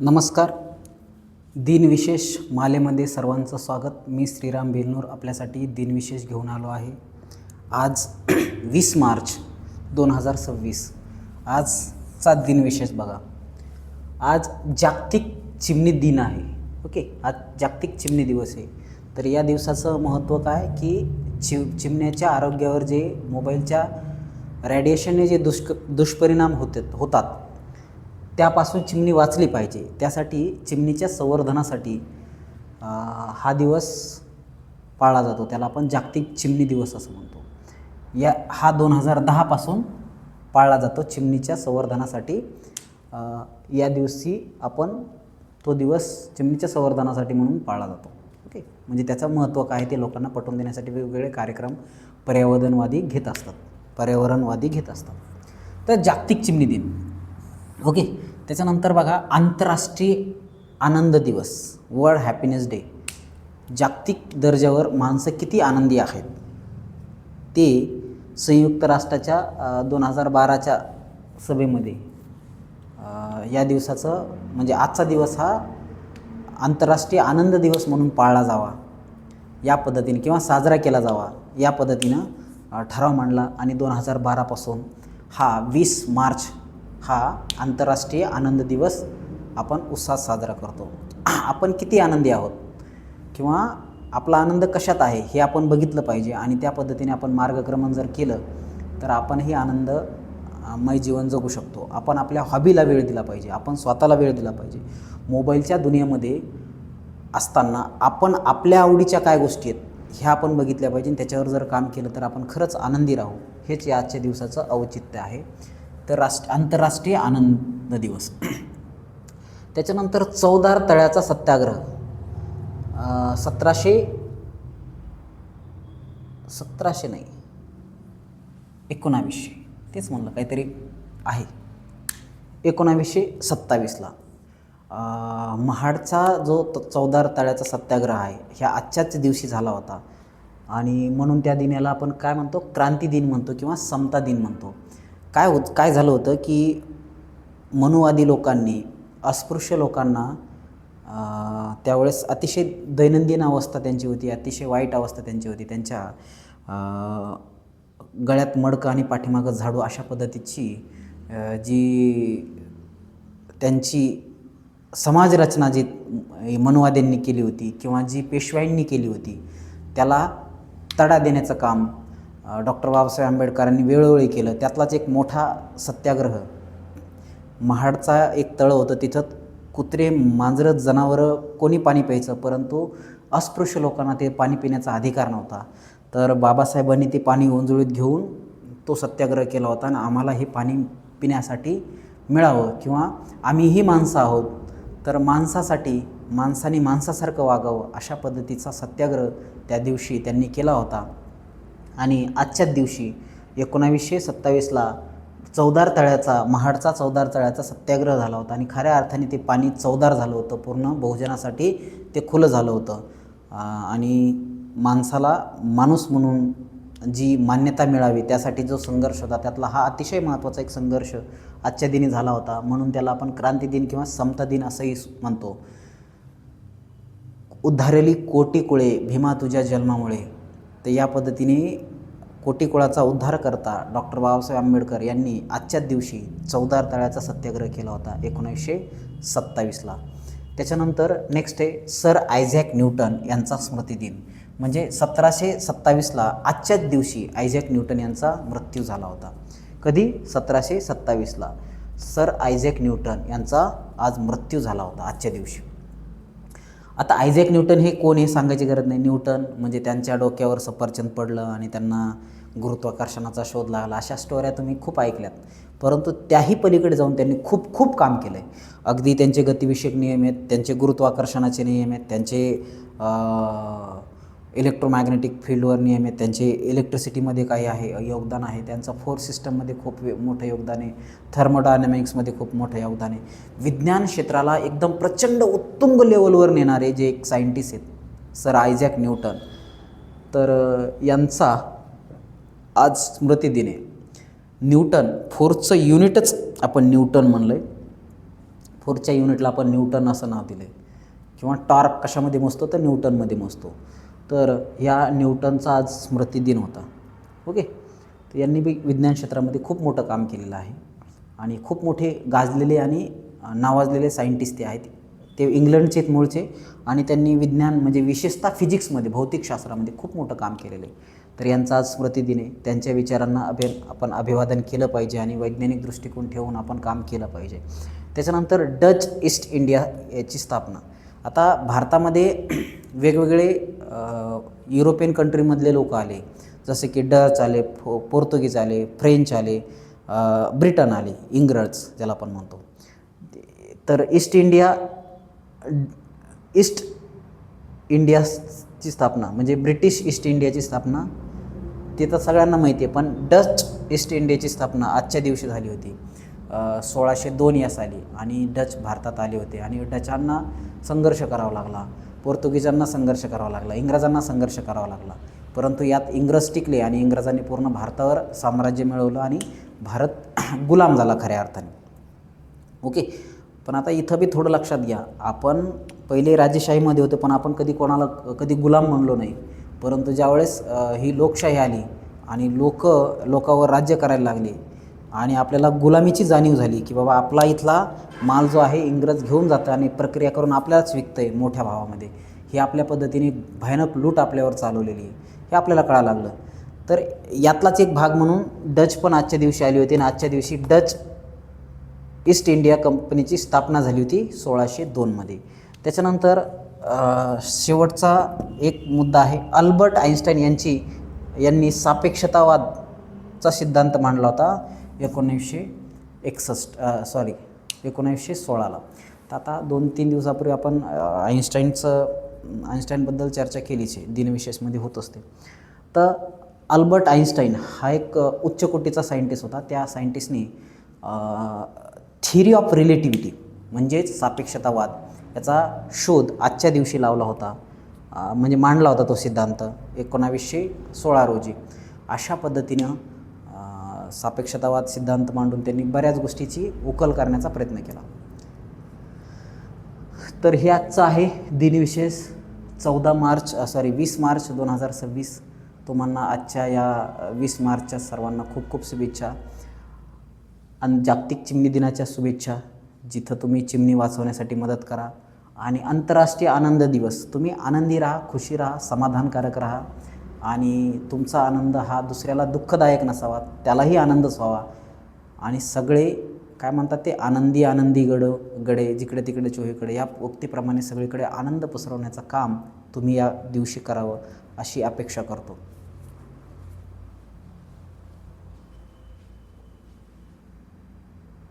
नमस्कार. दिनविशेष मालेमध्ये सर्वांचं स्वागत. मी श्रीराम बेलनूर आपल्यासाठी दिनविशेष घेऊन आलो आहे. आज 20 मार्च 2026. आजचा दिनविशेष बघा. आज जागतिक चिमणी दिन आहे. ओके, आज जागतिक चिमणी दिवस आहे. तर या दिवसाचं महत्त्व काय की चिमण्याच्या आरोग्यावर जे मोबाईलच्या रेडिएशनने जे दुष्परिणाम होतात त्यापासून चिमणी वाचली पाहिजे. त्यासाठी चिमणीच्या संवर्धनासाठी हा दिवस पाळला जातो. त्याला आपण जागतिक चिमणी दिवस असं म्हणतो. हा 2010 पासून पाळला जातो चिमणीच्या संवर्धनासाठी. या दिवशी आपण तो दिवस चिमणीच्या संवर्धनासाठी म्हणून पाळला जातो. ओके, म्हणजे त्याचं महत्त्व काय ते लोकांना पटवून देण्यासाठी वेगवेगळे कार्यक्रम पर्यावरणवादी घेत असतात. तर जागतिक चिमणी दिन. ओके, त्याच्यानंतर बघा आंतरराष्ट्रीय आनंद दिवस, वर्ल्ड हॅपीनेस डे. जागतिक दर्जावर माणसं किती आनंदी आहेत ते संयुक्त राष्ट्राच्या 2012च्या सभेमध्ये या दिवसाचं म्हणजे आजचा दिवस हा आंतरराष्ट्रीय आनंद दिवस म्हणून पाळला जावा या पद्धतीने किंवा साजरा केला जावा या पद्धतीनं ठराव मांडला. आणि 2012 पासून हा 20 मार्च हा आंतरराष्ट्रीय आनंद दिवस आपण उत्साहात साजरा करतो. आपण किती आनंदी आहोत किंवा आपला आनंद कशात आहे हे आपण बघितलं पाहिजे आणि त्या पद्धतीने आपण मार्गक्रमण जर केलं तर आपणही आनंदमय जीवन जगू शकतो. आपण आपल्या हॉबीला वेळ दिला पाहिजे, आपण स्वतःला वेळ दिला पाहिजे. मोबाईलच्या दुनियेमध्ये असताना आपण आपल्या आवडीच्या काय गोष्टी आहेत ह्या आपण बघितल्या पाहिजे. त्याच्यावर जर काम केलं तर आपण खरंच आनंदी राहू. हेच या आजच्या दिवसाचं औचित्य आहे. तर आंतरराष्ट्रीय आनंद दिवस. त्याच्यानंतर चवदार तळ्याचा सत्याग्रह 1900 तेच म्हणलं काहीतरी आहे 1927ला महाडचा जो चवदार तळ्याचा सत्याग्रह आहे ह्या आजच्याच दिवशी झाला होता. आणि म्हणून त्या दिनाला आपण काय म्हणतो, क्रांती दिन म्हणतो किंवा समता दिन म्हणतो. काय झालं होतं की मनुवादी लोकांनी अस्पृश्य लोकांना त्यावेळेस अतिशय दैनंदिन अवस्था त्यांची होती, अतिशय वाईट अवस्था त्यांची होती. त्यांच्या गळ्यात मडकं आणि पाठीमागं झाडू अशा पद्धतीची जी त्यांची समाजरचना जी मनुवाद्यांनी केली होती किंवा जी पेशव्यांनी केली होती त्याला तडा देण्याचं काम डॉक्टर बाबासाहेब आंबेडकरांनी वेळोवेळी केलं. त्यातलाच एक मोठा सत्याग्रह महाडचा एक तळं होतं. तिथं कुत्रे, मांजरं, जनावरं कोणी पाणी प्यायचं, परंतु अस्पृश्य लोकांना ते पाणी पिण्याचा अधिकार नव्हता. तर बाबासाहेबांनी ते पाणी ओंजळीत घेऊन तो सत्याग्रह केला होता आणि आम्हाला हे पाणी पिण्यासाठी मिळावं किंवा आम्हीही माणसं आहोत तर माणसाने माणसासारखं वागावं अशा पद्धतीचा सत्याग्रह त्या दिवशी त्यांनी केला होता. आणि आजच्याच दिवशी 1927ला महाडचा चवदार तळ्याचा सत्याग्रह झाला होता. आणि खऱ्या अर्थाने ते पाणी चवदार झालं होतं, पूर्ण बहुजनासाठी ते खुलं झालं होतं. आणि माणसाला माणूस म्हणून जी मान्यता मिळावी त्यासाठी जो संघर्ष होता त्यातला हा अतिशय महत्त्वाचा एक संघर्ष आजच्या दिनी झाला होता. म्हणून त्याला आपण क्रांती दिन किंवा समता दिन असंही म्हणतो. उद्धारली कोटी कुळे भीमा तुझ्या जन्मामुळे. तर या पद्धतीने कोटी कुळाचा उद्धार करता डॉक्टर बाबासाहेब आंबेडकर यांनी आजच्याच दिवशी चवदार तळ्याचा सत्याग्रह केला होता 1927ला. त्याच्यानंतर नेक्स्ट आहे सर आयझॅक न्यूटन यांचा स्मृतिदिन. म्हणजे 1727ला आजच्याच दिवशी आयझॅक न्यूटन यांचा मृत्यू झाला होता. कधी? 1727ला सर आयझॅक न्यूटन यांचा आज मृत्यू झाला होता आजच्या दिवशी. आता आयझॅक न्यूटन हे कोण हे सांगायची गरज नाही. न्यूटन म्हणजे त्यांच्या डोक्यावर सफरचंद पडलं आणि त्यांना गुरुत्वाकर्षणाचा शोध लागला, अशा स्टोऱ्या तुम्ही खूप ऐकल्यात. परंतु त्याही पलीकडे जाऊन त्यांनी खूप काम केलं आहे. अगदी त्यांचे गतिविषयक नियम आहेत, त्यांचे गुरुत्वाकर्षणाचे नियम आहेत, त्यांचे इलेक्ट्रोमॅग्नेटिक फील्डवर नियम आहेत, त्यांचे इलेक्ट्रिसिटीमध्ये काही आहे योगदान आहे, त्यांचं फोर्स सिस्टममध्ये खूप मोठं योगदान आहे, थर्मोडायनॅमिक्समध्ये खूप मोठं योगदान आहे. विज्ञान क्षेत्राला एकदम प्रचंड उत्तुंग लेवलवर नेणारे जे एक सायंटिस्ट आहेत सर आयझॅक न्यूटन, तर यांचा आज स्मृतिदिन आहे. न्यूटन फोर्सचं युनिटच आपण न्यूटन म्हणलं आहे. फोर्सच्या युनिटला आपण न्यूटन असं नाव दिलं आहे. किंवा टॉर्क कशामध्ये मोजतो तर न्यूटनमध्ये मोजतो. तर या न्यूटनचा आज स्मृतिदिन होता. ओके. तर यांनी बी विज्ञान क्षेत्रामध्ये खूप मोठं काम केलेलं आहे आणि खूप मोठे गाजलेले आणि नावाजलेले सायंटिस्ट ते आहेत. ते इंग्लंडचे आहेत मूळचे आणि त्यांनी विज्ञान म्हणजे विशेषतः फिजिक्समध्ये भौतिकशास्त्रामध्ये खूप मोठं काम केलेलं आहे. तर यांचा आज स्मृतिदिन आहे. त्यांच्या विचारांना आपण अभिवादन केलं पाहिजे आणि वैज्ञानिक दृष्टिकोन ठेवून आपण काम केलं पाहिजे. त्याच्यानंतर डच ईस्ट इंडिया याची स्थापना. आता भारतामध्ये वेगवेगळे युरोपियन कंट्रीमधले लोक आले, जसे की डच आले, पोर्तुगीज आले, फ्रेंच आले, ब्रिटन आले, इंग्रज ज्याला आपण म्हणतो. तर ईस्ट इंडियाची स्थापना म्हणजे ब्रिटिश ईस्ट इंडियाची स्थापना ते तर सगळ्यांना माहिती आहे, पण डच ईस्ट इंडियाची स्थापना आजच्या दिवशी झाली होती 1602 या साली. आणि डच भारतात आले होते आणि डचांना संघर्ष करावा लागला, पोर्तुगीजांना संघर्ष करावा लागला, इंग्रजांना संघर्ष करावा लागला. परंतु यात इंग्रज टिकले आणि इंग्रजांनी पूर्ण भारतावर साम्राज्य मिळवलं आणि भारत गुलाम झाला खऱ्या अर्थाने. ओके. पण आता इथं बी थोडं लक्षात घ्या, आपण पहिले राजेशाहीमध्ये होतो पण आपण कधी गुलाम म्हणलो नाही. परंतु ज्यावेळेस ही लोकशाही आली आणि लोकावर राज्य करायला लागले आणि आपल्याला गुलामीची जाणीव झाली की बाबा आपला इथला माल जो आहे इंग्रज घेऊन जातं आणि प्रक्रिया करून आपल्यालाच विकतं आहे मोठ्या भावामध्ये, ही आपल्या पद्धतीने भयानक लूट आपल्यावर चालवलेली आहे हे आपल्याला कळायला लागलं. तर यातलाच एक भाग म्हणून डच पण आजच्या दिवशी आली होती आणि आजच्या दिवशी डच ईस्ट इंडिया कंपनीची स्थापना झाली होती 1602मध्ये. त्याच्यानंतर शेवटचा एक मुद्दा आहे, अल्बर्ट आइन्स्टाईन यांनी सापेक्षतावादचा सिद्धांत मांडला होता 1916ला. तर आता 2-3 दिवसापूर्वी आपण आइन्स्टाईनबद्दल चर्चा केलीच आहे, दिनविशेषमध्ये होत असते. तर अल्बर्ट आइन्स्टाईन हा एक उच्च कोटीचा सायंटिस्ट होता. त्या सायंटिस्टने थिअरी ऑफ रिलेटिव्हिटी म्हणजेच सापेक्षतावाद याचा शोध आजच्या दिवशी लावला होता, म्हणजे मांडला होता तो सिद्धांत 1916 रोजी. अशा पद्धतीनं सापेक्षतावाद सिद्धांत मांडून त्यांनी बऱ्याच गोष्टीची उकल करण्याचा प्रयत्न केला. तर हे आजचं आहे दिनविशेष 20 मार्च 2026. तुम्हाला आजच्या या 20 मार्चच्या सर्वांना खूप खूप शुभेच्छा आणि जागतिक चिमणी दिनाच्या शुभेच्छा. जिथं तुम्ही चिमणी वाचवण्यासाठी मदत करा. आणि आंतरराष्ट्रीय आनंद दिवस, तुम्ही आनंदी राहा, खुशी राहा, समाधानकारक राहा आणि तुमचा आनंद हा दुसऱ्याला दुःखदायक नसावा, त्यालाही आनंदच व्हावा. आणि सगळे काय म्हणतात ते आनंदी गडे जिकडे तिकडे चोहीकडे, या उक्तीप्रमाणे सगळीकडे आनंद पसरवण्याचं काम तुम्ही या दिवशी करावं अशी अपेक्षा करतो.